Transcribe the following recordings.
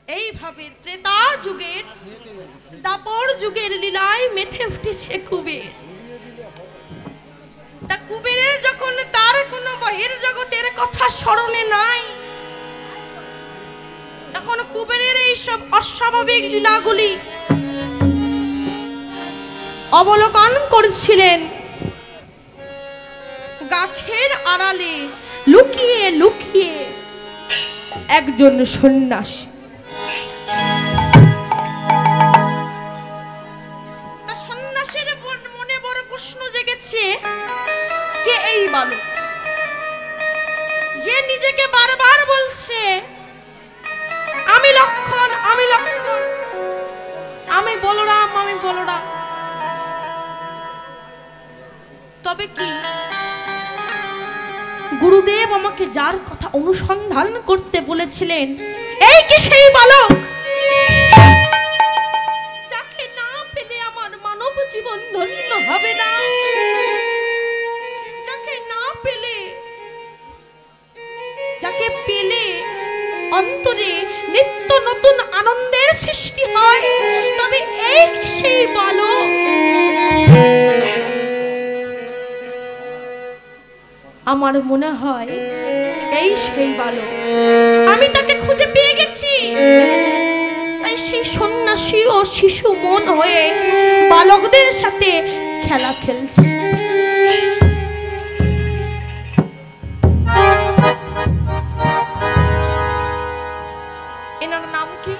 এইভাবে ত্রেতা যুগের দাপর যুগের লীলায় মেতে উঠেছে কুবের। তা কুবেরের যখন তার কোনো বহির জগতের কথা স্মরণে নাই, তখন কুবেরের এইসব অস্বাভাবিক লীলাগুলি অবলোকন করছিলেন গাছের আড়ালে লুকিয়ে লুকিয়ে একজন সন্ন্যাসী। সন্ন্যাসীর মনে বড় প্রশ্ন জেগেছে, কে এই বালক যে নিজেকে বারবার বলছে আমি লক্ষণ, আমি লক্ষণ, আমি বলরাম, আমি বলরাম। তবে কি গুরুদেব আমাকে যার কথা অনুসন্ধান করতে বলেছিলেন, এই কি সেই বালক যাকে না পেলে আমার মানব জীবন ধন্য হবে না, যাকে না পেলে, যাকে পেলে অন্তরে নিত্য নতুন আনন্দের সৃষ্টি হয়? তবে এই কি সেই বালক? আমার মনে হয় এই সেই বালক, আমি তাকে খুঁজে পেয়ে গেছি। তাই সেই সন্ন্যাসী ও শিশু মন হয়ে বালকদের সাথে খেলা খেলছে। এনার নাম কি,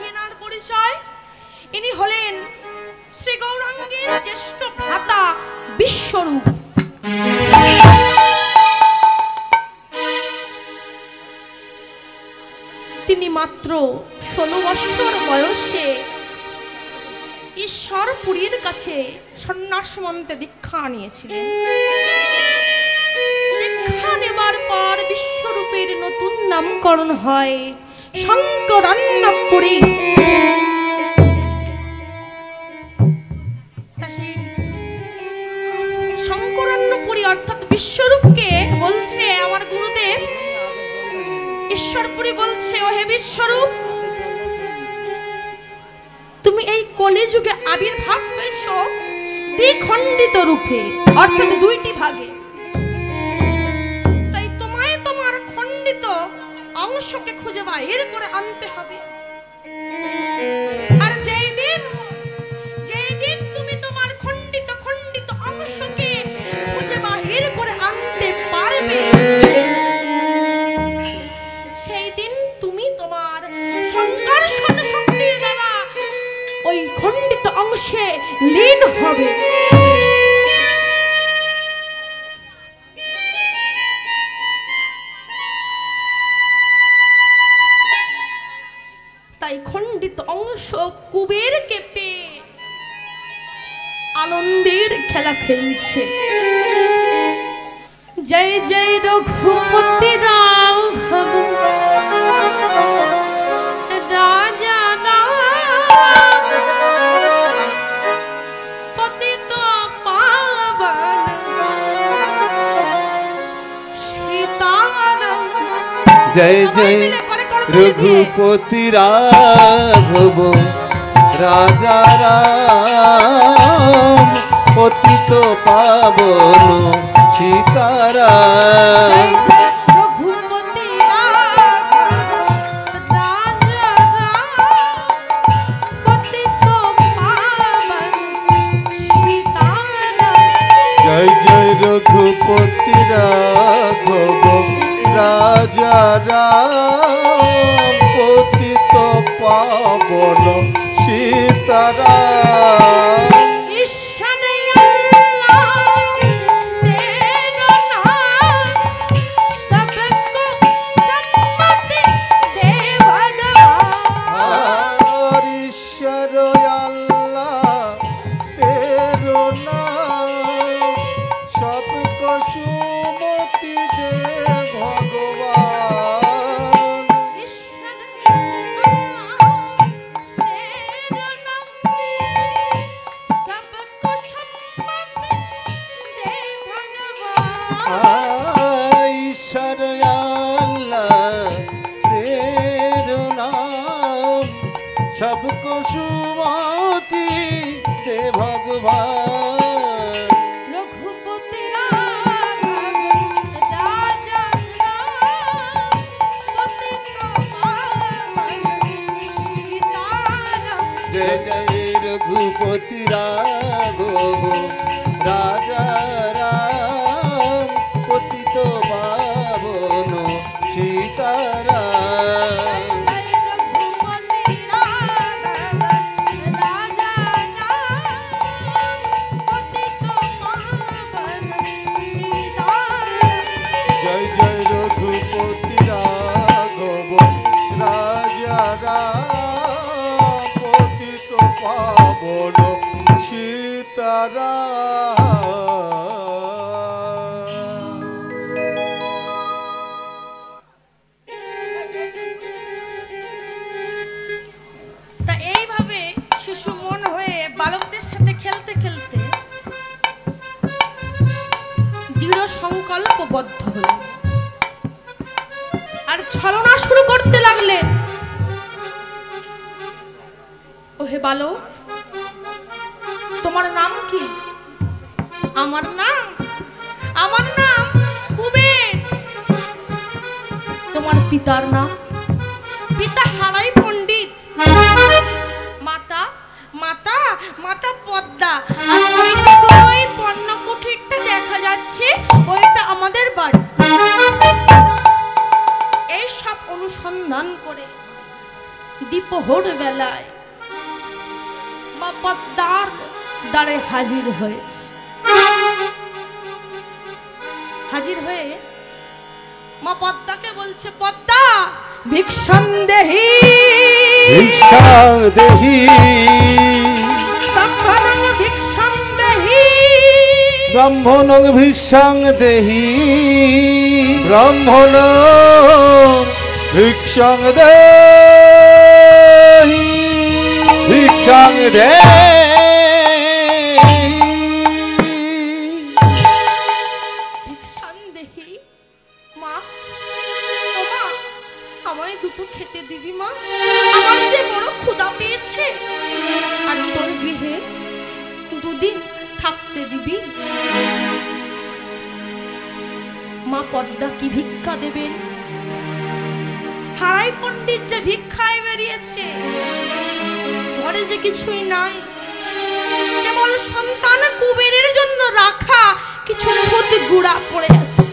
এনার পরিচয়? ইনি হলেন শ্রী গৌরাঙ্গের জ্যেষ্ঠ ভ্রাতা বিশ্বরূপ। তিনি মাত্র 16 বছর বয়সে ঈশ্বরপুরীর কাছে সন্ন্যাস মন্ত্রে দীক্ষা নিয়েছিলেন। দীক্ষা নেবার পর বিশ্বরূপের নতুন নামকরণ হয় শঙ্করান্নপুরী। শঙ্করান্নপুরী অর্থাৎ বিশ্বরূপকে বলছে আমার গুরুদেব, ঈশ্বরপুরী বলছে, ও হে বিশ্বরূপ, তুমি এই কলিযুগে আবির্ভাব হয়েছ দ্বিখণ্ডিত রূপে, অর্থাৎ দুইটি ভাগে। তাই তোমায় তোমার খণ্ডিত অংশকে খুঁজে বাইর করে আনতে হবে। আর যেই দিন তুমি তোমার খণ্ডিত খণ্ডিত অংশকে খুঁজে বাইর করে আনতে পারবে, সেই দিন তুমি তোমার সংকর্ষণ শক্তির দ্বারা ওই খণ্ডিত অংশে লীন হবে। তাই খণ্ডিত অংশ কুবেরকে পেয়ে আনন্দের খেলা খেলছে। জয় জয় রঘুপতি রাঘব রাজা রাম পতিত পাবন সীতারাম। জয় জয় রঘুপতি রাঘব রাজা রাম পতিত পাবন সীতারাম। রঘুপতি রাঘব রাজা রাম পতিত পাবন সীতারাম। জয় জয় রঘুপতি রাঘব রাজা রাম পতিত পাবন সীতারাম। सबको सुमति दे भगवान। रघुपति राघव राजा राम, पतित पावन सीताराम। जय जय रघुपति राघव राजा राम, पतित पावन सीताराम। जय जय रघुपति राघव राजा राम, पतित पावन सीताराम। তা এইভাবে শিশু মন হয়ে বালকদের সাথে খেলতে খেলতে দৃঢ় সংকল্পবদ্ধ হলেন আর ছলনা শুরু করতে লাগলেন। ও হে বালক, তোমার নাম কি? আমার নাম কুবের। তোমার পিতার নাম? পিতা হারাই পণ্ডিত। মাতা মাতা মাতা পদ্মা। আর ওই পণ্য কুঠিরটা দেখা যাচ্ছে, ওইটা আমাদের বাড়ি। এই সব অনুসন্ধান করে দ্বিপ্রহর বেলায় মা পদ্মার দ্বারে হাজির হয়েছে। হাজির হয়ে মা পদ্মাকে বলছে, পদ্মা ভিক্ষাং দেহি, ভিক্ষাং দেহি, ব্রাহ্মণং ভিক্ষাং দেহি, ব্রাহ্মণং ভিক্ষাং দেহি, ব্রাহ্মণং ভিক্ষাং দেহি, ভিক্ষাং দেহি। ভিক্ষাং দেহি। মা, ও মা, আমায় দুটো খেতে দিবি মা, আমার যে বড় ক্ষুধা পেয়েছে। আর তোর গৃহে দুদিন থাকতে দিবি। মা পদ্মা কি ভিক্ষা দেবেন? হারাই পণ্ডিত যে ভিক্ষায় বেরিয়েছে, ঘরে যে কিছুই নাই, কেবল সন্তান কুবেরের জন্য রাখা কিছু খুদ গুড়া পড়ে আছে।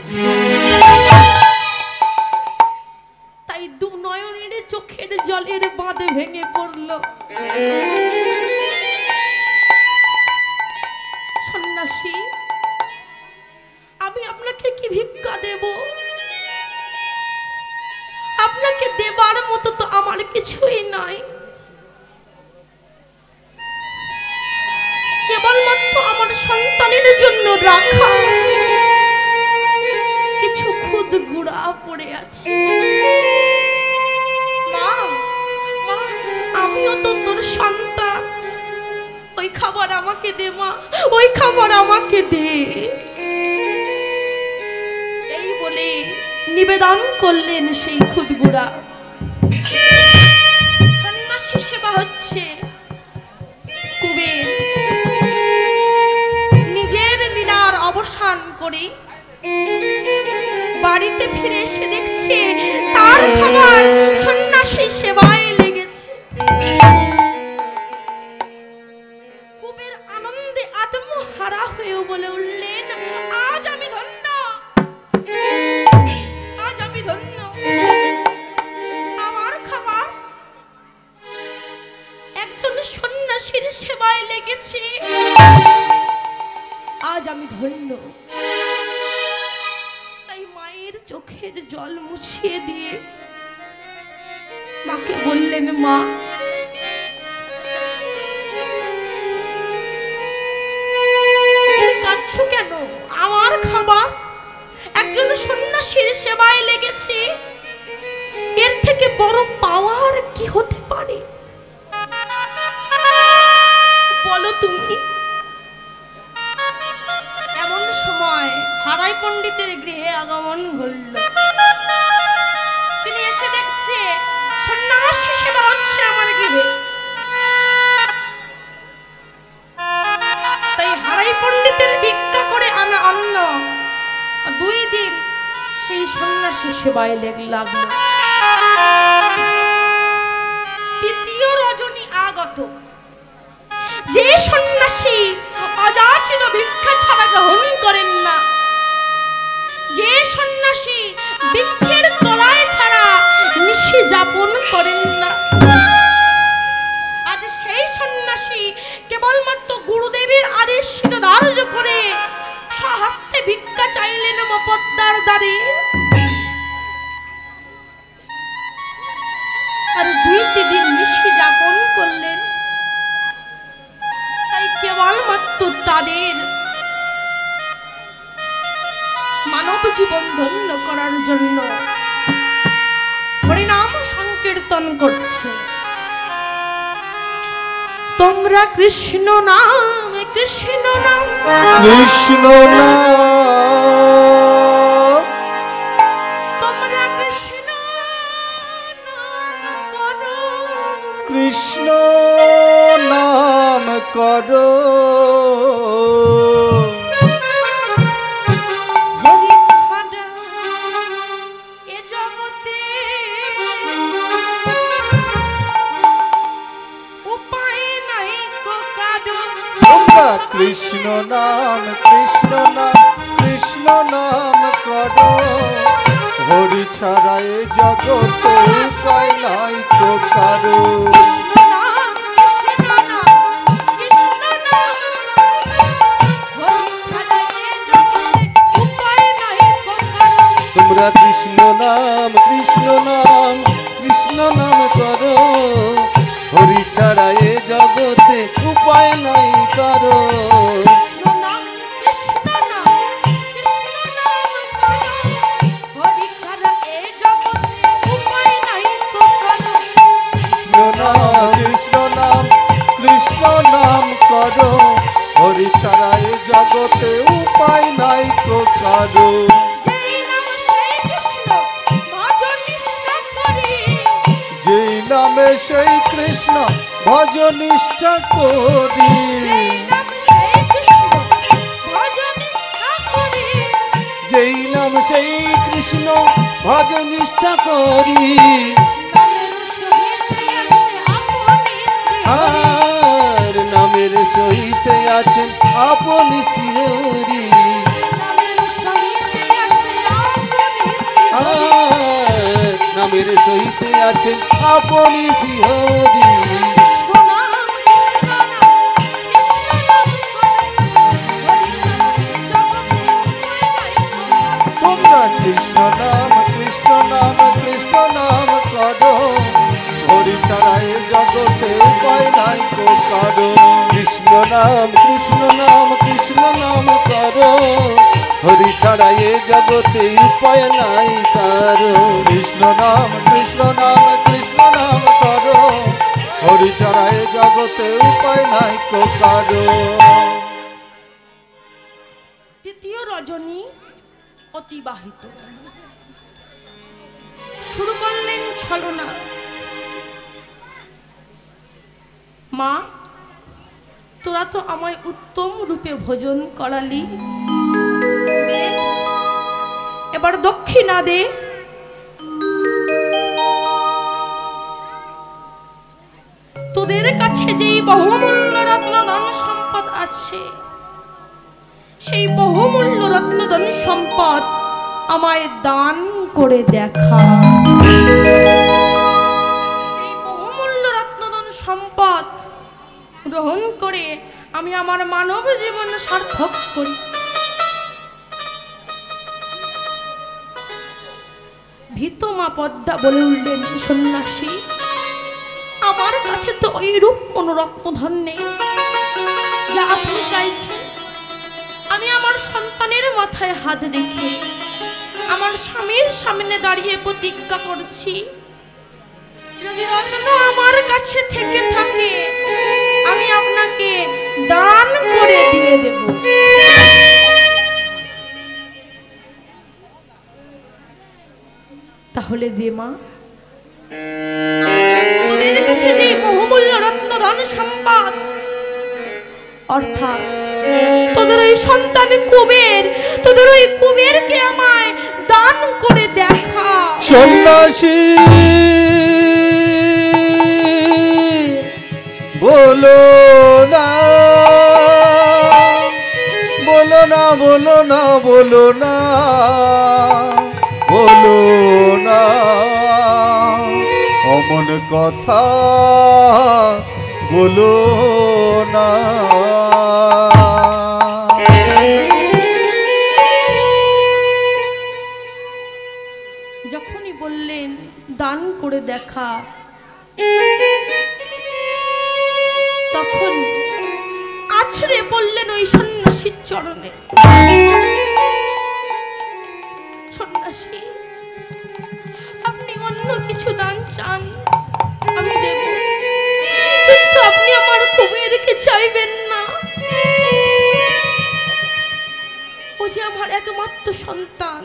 তাই দু নয়নের চোখের জলের বাঁধ ভেঙে পড়ল। সন্ন্যাসী, আমি আপনাকে কি ভিক্ষা দেব? আপনাকে দেবার মতো তো আমার কিছুই নাই, কেবলমাত্র আমার সন্তানের জন্য রাখা কিছু খুদ গুড়া পড়ে আছে। মা, মা, আমিও তো তোর সন্তান, ওই খাবার আমাকে দে মা, ওই খাবার আমাকে দে। এই বলে নিবেদন করলেন সেই খুদ গুড়া। সন্ন্যাসী সেবা হচ্ছে। কুবের নিজের লীলার অবসান করে বাড়িতে ফিরে এসে দেখছে তার খাবার সন্ন্যাসী সেবায় লেগেছে। কুবের আনন্দে আত্মহারা হয়েও বলে উঠলেন, আজ আমি ধন্য, আজ আমি ধন্য। আমার খাবার একজন সন্ন্যাসীর সেবায় লেগেছে, আজ আমি ধন্য। তাই মায়ের চোখের জল মুছিয়ে দিয়ে মাকে বললেন, মা, তুমি কাঁদছো কেন? আমার খাবার একজন সন্ন্যাসীর সেবায় লেগেছে, এর থেকে বড় পাওয়ার কি হতে পারে? বলো তুমি। এমন সময় হারাই পণ্ডিতের গৃহে আগমন ঘটল। তিনি এসে দেখছে সন্ন্যাসী সেবা হচ্ছে আমার গৃহে। সেই সন্ন্যাসী সেবায় লাগলো। তৃতীয় রজনী আগত। যে সন্ন্যাসী অযাচিত ভিক্ষা ছাড়া গ্রহণ করেন না, যে সন্ন্যাসী বৃক্ষের তলায় ছাড়া নিশি যাপন করেন না, আজ সেই সন্ন্যাসী কেবলমাত্র গুরুদেবের আদেশ ধার্য করে স্বহস্তে ভিক্ষা চাইলেন পদ্মার দ্বারে। আর 2টি দিন নিশি যাপন করলেন। তাই কেবলমাত্র তাদের মানব জীবন ধন্য করার জন্য হরিনাম সংকীর্তন করছে। তোমরা কৃষ্ণ নাম, কৃষ্ণ নাম, কৃষ্ণ নাম, তোমরা কৃষ্ণ নাম করো, কৃষ্ণ নাম করো, হরি ছাড়া এ জগতে উপায় নাই গো কারো। তোমরা কৃষ্ণ নাম, কৃষ্ণ নাম, কৃষ্ণ নাম করো, হরি ছাড়া এ জগতে উপায় নাই তো কারো। তোমরা কৃষ্ণ নাম, কৃষ্ণ নাম, কৃষ্ণ নাম করো, হরি ছাড়া এ জগতে উপায় নাই কারো। কৃষ্ণ নাম, কৃষ্ণ নাম করো, হরি ছাড়া এ জগতে উপায় নাই তো কারো। যেই নামে সেই কৃষ্ণ ভজ নিষ্ঠা করি, যেই নাম সেই কৃষ্ণ ভজ নিষ্ঠা করি, আর নামের সহিত আছেন আপনি শিহরি, আর নামের সহিত আছেন আপনি শিহরি। তোমরা কৃষ্ণ নাম, কৃষ্ণ নাম, কৃষ্ণ নাম করো, হরি ছাড়া এ জগতে উপায় নাই তো কারো। কৃষ্ণ নাম, কৃষ্ণ নাম, কৃষ্ণ নাম করো, হরি ছাড়া এ জগতে উপায় নাই কারো। কৃষ্ণ নাম, কৃষ্ণ নাম, কৃষ্ণ নাম করো, হরি ছাড়া এ জগতে উপায় নাই তো কারো। তৃতীয় রজনী অতিবাহিত। শুরু করলেন ছলনা। মা, তোরা তো আমায় উত্তম রূপে ভোজন করালি, দে এবার দক্ষিণা দে। তোদের কাছে যেই বহুমূল্য রত্ন ধন সম্পদ আছে, সেই বহুমূল্য রত্ন ধন সম্পদ আমায় দান করে দেখা। সেই বহুমূল্য রত্ন ধন সম্পদ গ্রহণ করে আমি আমার মানব জীবন সার্থক করি। ভীত মা পদ্মা বলে উঠলেন, সন্ন্যাসী, আমার কাছে তো ওইরূপ কোন রত্নধন নেই যা আপনি চাইছেন। আমি আমার সন্তানের মাথায় হাত রেখে আমার স্বামীর সামনে দাঁড়িয়ে প্রতিজ্ঞা করছি, যদি রত্ন আমার কাছে থেকে থাকে আমি আপনাকে দান করে দিয়ে দেব। তাহলে দে মা, তোদের কাছে যে বহুমূল্য রত্ন ধন সম্পদ, অর্থাৎ তোদের ওই সন্তান কুবের, তোদের ওই কুবেরকে আমায় দান করে দেখা। সন্ন্যাসী বলো না, বলো না, বলো না, বলো না, বলো না অমন কথা, বলো না। যখনই বললেন দান করে দেখা, তখন আছড়ে বললেন ওই সন্ন্যাসীর চরণে, সন্ন্যাসী আপনি অন্য কিছু দান চান আমি দেব, কিন্তু আপনি আমার কুবেরকে চাইবেন না। ও যে আমার একমাত্র সন্তান,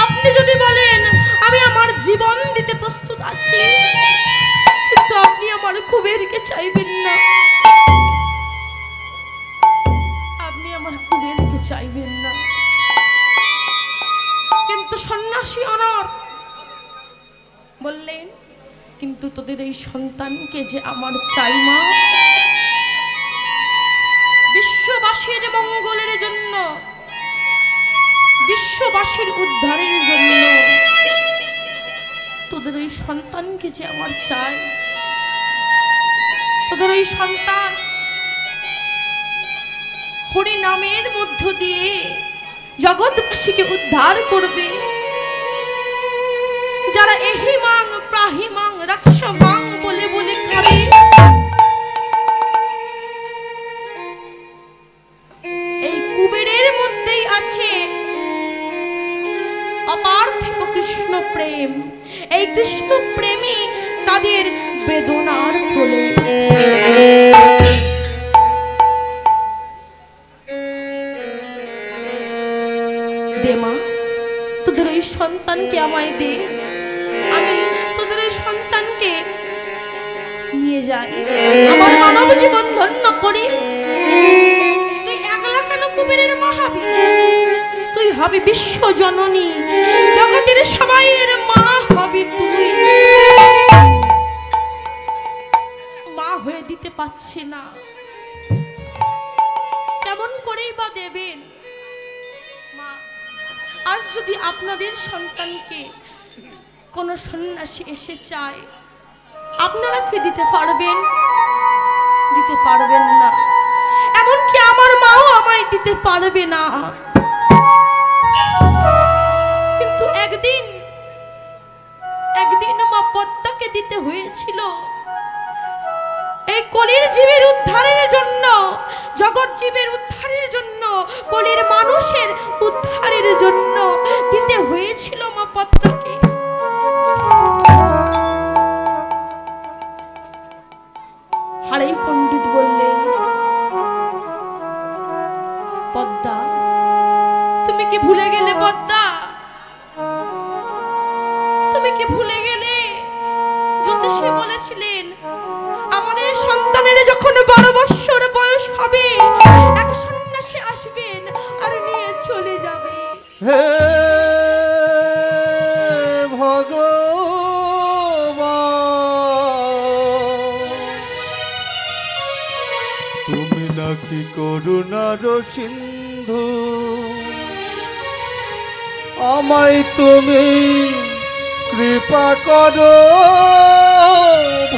আপনি যদি বলেন আমি আমার জীবন দিতে প্রস্তুত আছি, কিন্তু আপনি আমার কুবেরকে চাইবেন না, আপনি আমার কুবেরকে চাইবেন না। কিন্তু সন্ন্যাসী অনর বললেন, কিন্তু তোদের এই সন্তানকে যে আমার চাই মা, বিশ্ববাসীর মঙ্গলের জন্য, বিশ্ববাসীর উদ্ধারের জন্য তোদের ওই সন্তানকে যে আমার চাই। তোদের ওই সন্তান হরি নামের মধ্য দিয়ে জগৎবাসীকে উদ্ধার করবে। যারা এহিমাং প্রাহিমাং রাক্ষমাং বলে বলে খাবে, এই কুবেরের মধ্যেই আছে অপার্থিব কৃষ্ণ প্রেম। এই কৃষ্ণ প্রেমী তাদের বেদনার প্রলয়। দে মা, তোদের ওই সন্তানকে আমায় দে, আমি তোদের ওই সন্তানকে নিয়ে যাই, আমার মানব জীবন ধন্য করি। তুই একলা কেন কুবেরের মা হবি? তুই হবি বিশ্ব জননী, জগতের সবাইয়ের মা হবি তুই। মা হয়ে দিতে পারছি না, কেমন করেই বা দেবেন? মা, আজ যদি আপনাদের সন্তানকে কোন সন্ন্যাসী এসে চায়, আপনারা কি দিতে পারবেন? দিতে পারবেন না। এমনকি আমার মাও আমায় দিতে পারবে না। কিন্তু একদিন মা পদ্মাকে দিতে হয়েছিল এই কলির জীবের উদ্ধারের জন্য, জগৎ জীবের উদ্ধারের জন্য, কলির মানুষের উদ্ধারের জন্য দিতে হয়েছিল মা পদ্মাকে। হারাই পণ্ডিত বললেন, পদ্মা তুমি কি ভুলে গেলে? পদ্মা তুমি কি ভুলে গেলে? জ্যোতিষী বলেছিলেন আমাদের সন্তানের যখন 12 বছর বয়স হবে, এক সন্ন্যাসী আসবেন আর নিয়ে চলে যাবে। হে ভগবান, তুমি নাকি করুণার সিন্ধু, আমায় তুমি কৃপা করো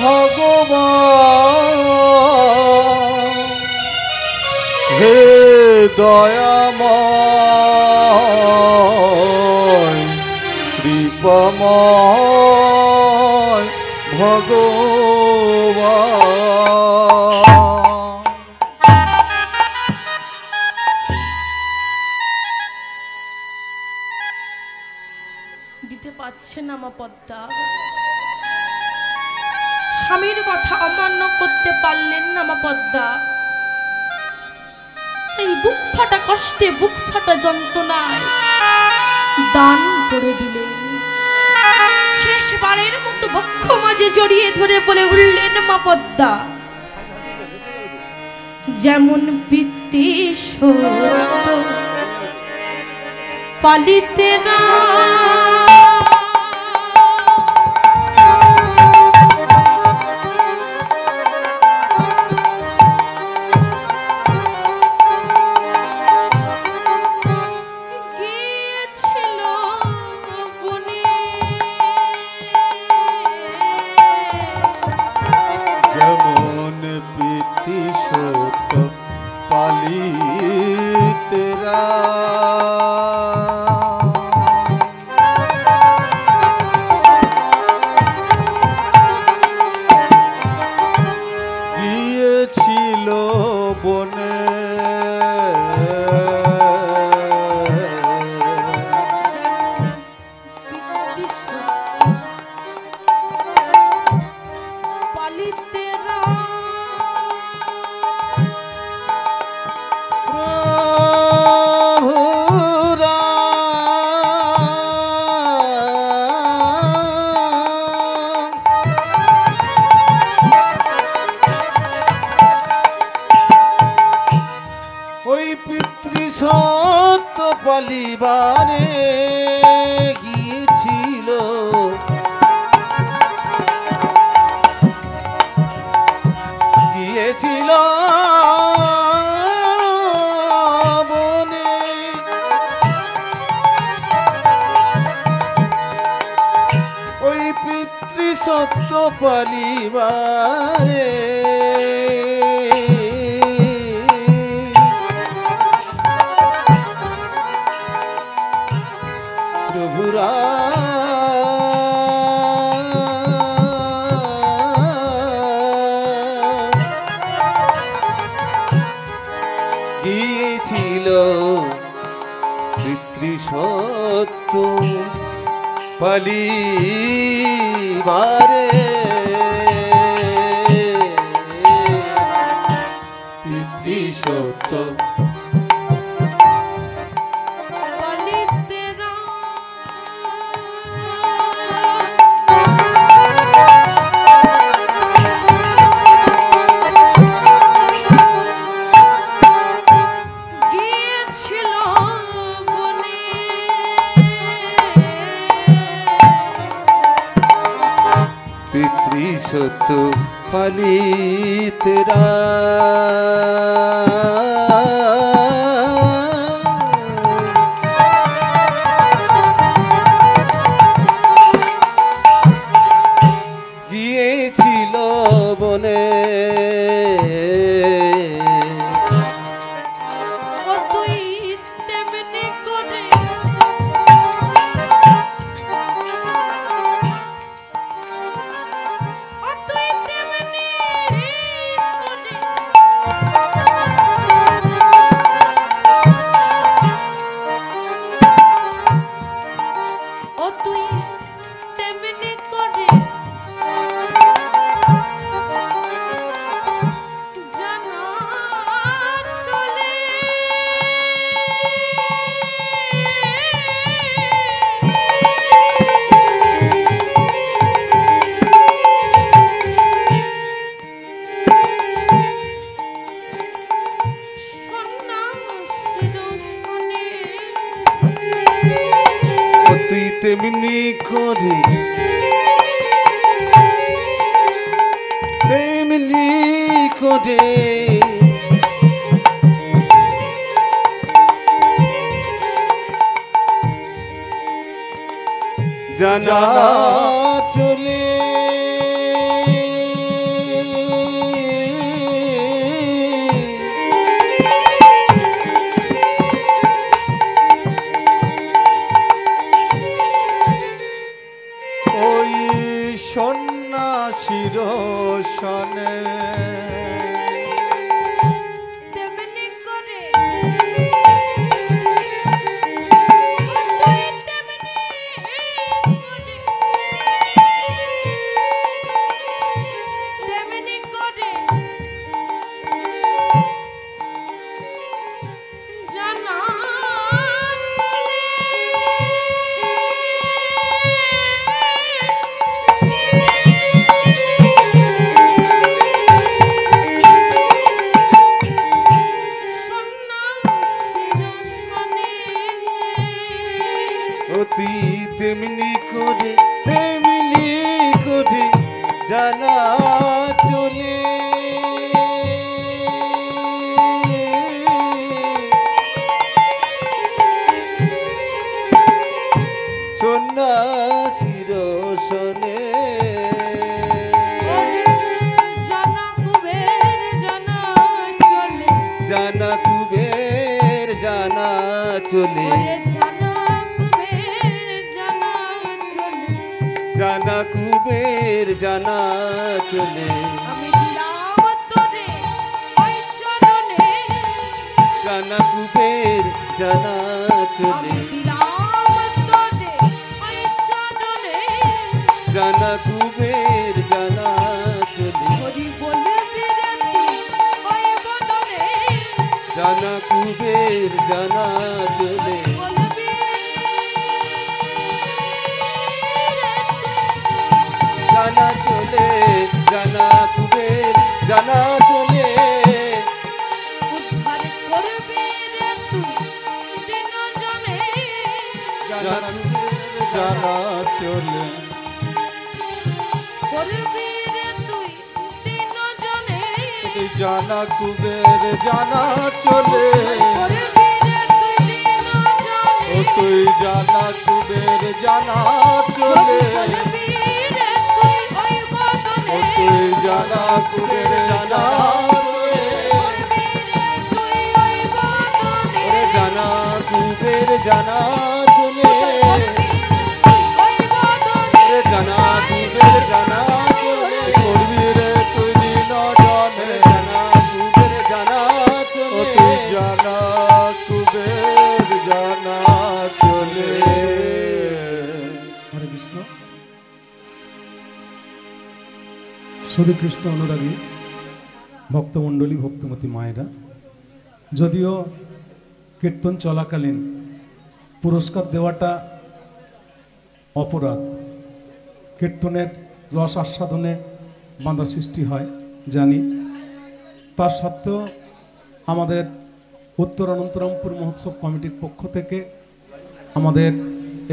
ভগবান। হে দয়াময় কৃপাময় ভগবান। দিতে পারছে না মা পদ্মা, স্বামীর কথা অমান্য করতে পারলেন না মা পদ্মা। এই বুক ফাটা কষ্টে, বুক ফাটা যন্ত্রণায় দান করে দিলেন। শেষবারের মতো বক্ষ মাঝে জড়িয়ে ধরে বলে উঠলেন মা পদ্মা, যেমন পিতৃ সত্য পালিতে না গিয়েছিল বনে যেমন প্রীতি সত্য পালিতেরা গিয়েছিল বনে পালিতে না ওই পিতৃসত্য পালিবারে গিয়েছিল গিয়েছিল বনে ওই পিতৃসত্য পালিবারে প্রভুরা গিয়েছিল পিতৃসত্য পালিবারে পিতৃসত্য পালিতে না গিয়েছিল বনে পিতৃসত্য পালিতেরা গিয়েছিল বনে ও তুই তেমনি করে ও তুই তেমনি করে ও তুই তেমনি করে জানা চলে সন্ন্যাসীর সনে ও তুই তেমনি করে তেমনি করে জানা চলে ওই সন্ন্যাসীর সনে তেমনি করে তেমনি করে জানা চলে জানা চলে সন্ন্যাসীর শোনে জানা কুবের জানা চলে জানা কুবের জানা চলে জানা কুবের জানা চলে আমি দিলাম তোরে ওই চরণে জানা কুবের জানা চলে আমি দিলাম তোরে ওই চরণে জানা কুবের জানা চলে হরি বলবি রে তুই ওই বদনে জানা কুবের জানা চলে বলবি জানা চলে জানা কুবের জানা চলে উদ্ধার করবি রে তুই দিন জনে জানা কুবের জানা চলে করবি রে তুই দিন জনে জানা কুবের জানা চলে করবি রে তুই দিন ও জনে তুই জানা কুবের জানা চলে করবি রে তুই ওই বদনে ও তুই জানা কুবের জানা চলে করবি রে তুই ওই বদনে ওরে জানা কুবের জানা চলে ওই বদনে ওরে জানা কুবের জানা চলে করবি রে তুই দিন জানে জানা কুবের জানা চলে ও তুই জানা কুবের জানা চলে হরে কৃষ্ণ। শুধু কৃষ্ণ অনুরাগী ভক্তমণ্ডলী ভক্তিমতী মায়েরা, যদিও কীর্তন চলাকালীন পুরস্কার দেওয়াটা অপরাধ, কীর্তনের রস আস্বাদনে বাধা সৃষ্টি হয় জানি, তা সত্ত্বেও আমাদের উত্তর অনন্তরামপুর মহোৎসব কমিটির পক্ষ থেকে আমাদের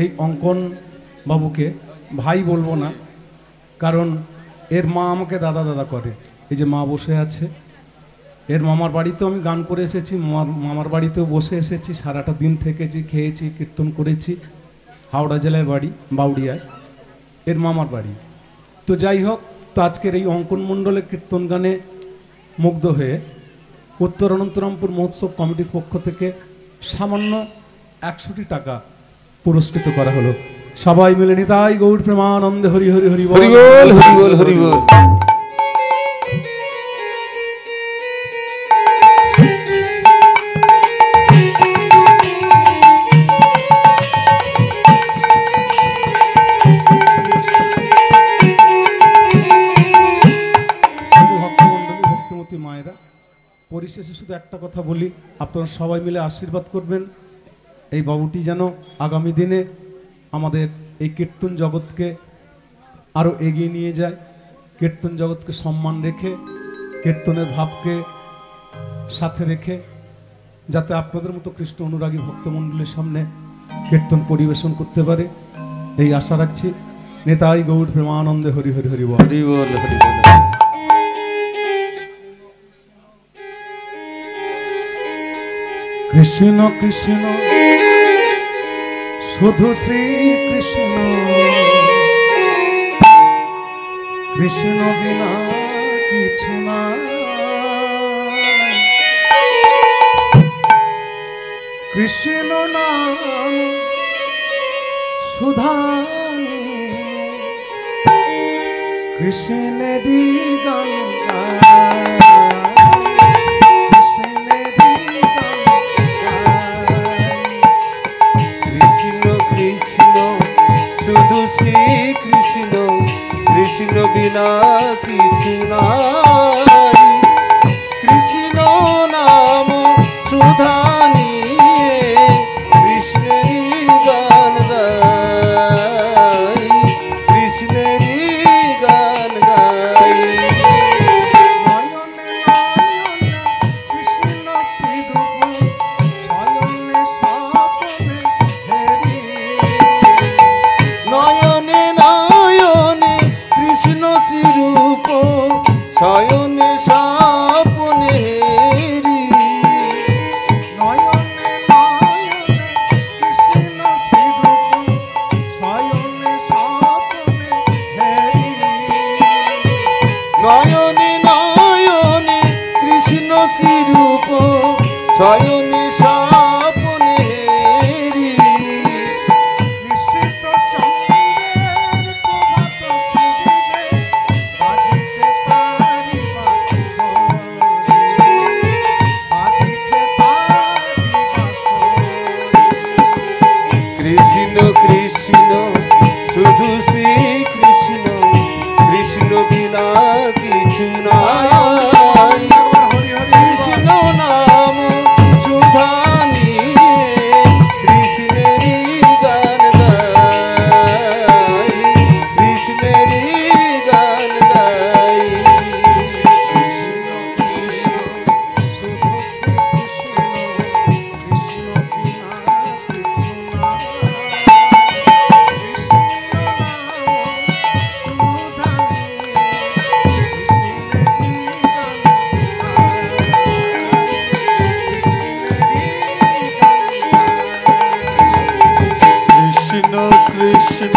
এই অঙ্কন বাবুকে ভাই বলবো না, কারণ এর মা আমাকে দাদা দাদা করে। এই যে মা বসে আছে, এর মামার বাড়িতেও আমি গান করে এসেছি, মামার বাড়িতেও বসে এসেছি, সারাটা দিন থেকেছি, খেয়েছি, কীর্তন করেছি। হাওড়া জেলায় বাড়ি, বাউড়িয়ায় এর মামার বাড়ি। তো যাই হোক, তো আজকের এই অঙ্কন মণ্ডলের কীর্তন গানে মুগ্ধ হয়ে উত্তর অনন্তরামপুর মহোৎসব কমিটির পক্ষ থেকে সামান্য 100টি টাকা পুরস্কৃত করা হলো। সবাই মিলে নিতাই গৌর প্রেমানন্দে হরি হরি হরি বল। হরি বল হরি বল হরি বল। ভক্তমণ্ডলী ভক্তিমতী মায়েরা, পরিশেষে শুধু একটা কথা বলি, আপনারা সবাই মিলে আশীর্বাদ করবেন এই বাবুটি যেন আগামী দিনে আমাদের এই কীর্তন জগৎকে আরও এগিয়ে নিয়ে যায়, কীর্তন জগৎকে সম্মান রেখে, কীর্তনের ভাবকে সাথে রেখে, যাতে আপনাদের মতো কৃষ্ণ অনুরাগী ভক্তমণ্ডলীর সামনে কীর্তন পরিবেশন করতে পারে, এই আশা রাখছি। নেতাই গৌর প্রেমানন্দে হরি হরি হরি বল। হরি বল হরি বল। কৃষ্ণ কৃষ্ণ শুধু শ্রী কৃষ্ণ, কৃষ্ণ বিনা কিছু না। কৃষ্ণ নাম সুধা, কৃষ্ণেরই গান গায়, কৃষ্ণেরই গান গায়। কৃষ্ণ কৃষ্ণ শুধু শ্রী কৃষ্ণ, কৃষ্ণ বিনা কিছু নাই। কৃষ্ণ নাম সুধা নিয়ে কৃষ্ণেরই গান গাই, কৃষ্ণেরই গান গাই। নয়নে নয়নে কৃষ্ণ শ্রীরূপ, নয়নে স্বপনে হেরি। নয়নে নয়নে কৃষ্ণ শ্রীরূপ, শয়নি স্বপ্নেরি নিশ্চিত চন্দ্রের প্রভাত সুদিনে বাজিছে তারি বাঁশি, বাজিছে তারি বাঁশি। কৃষ্ণ কৃষ্ণ শুধু শ্রী কৃষ্ণ, কৃষ্ণ বিনা কিছু নাই। কৃষ্ণ নাম সুধা নিয়ে কৃষ্ণেরই গান গাই, কৃষ্ণেরই গান গাই। কৃষ্ণ কৃষ্ণ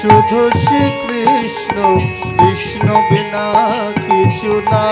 শুধু শ্রী কৃষ্ণ, কৃষ্ণ বিনা কিছু না।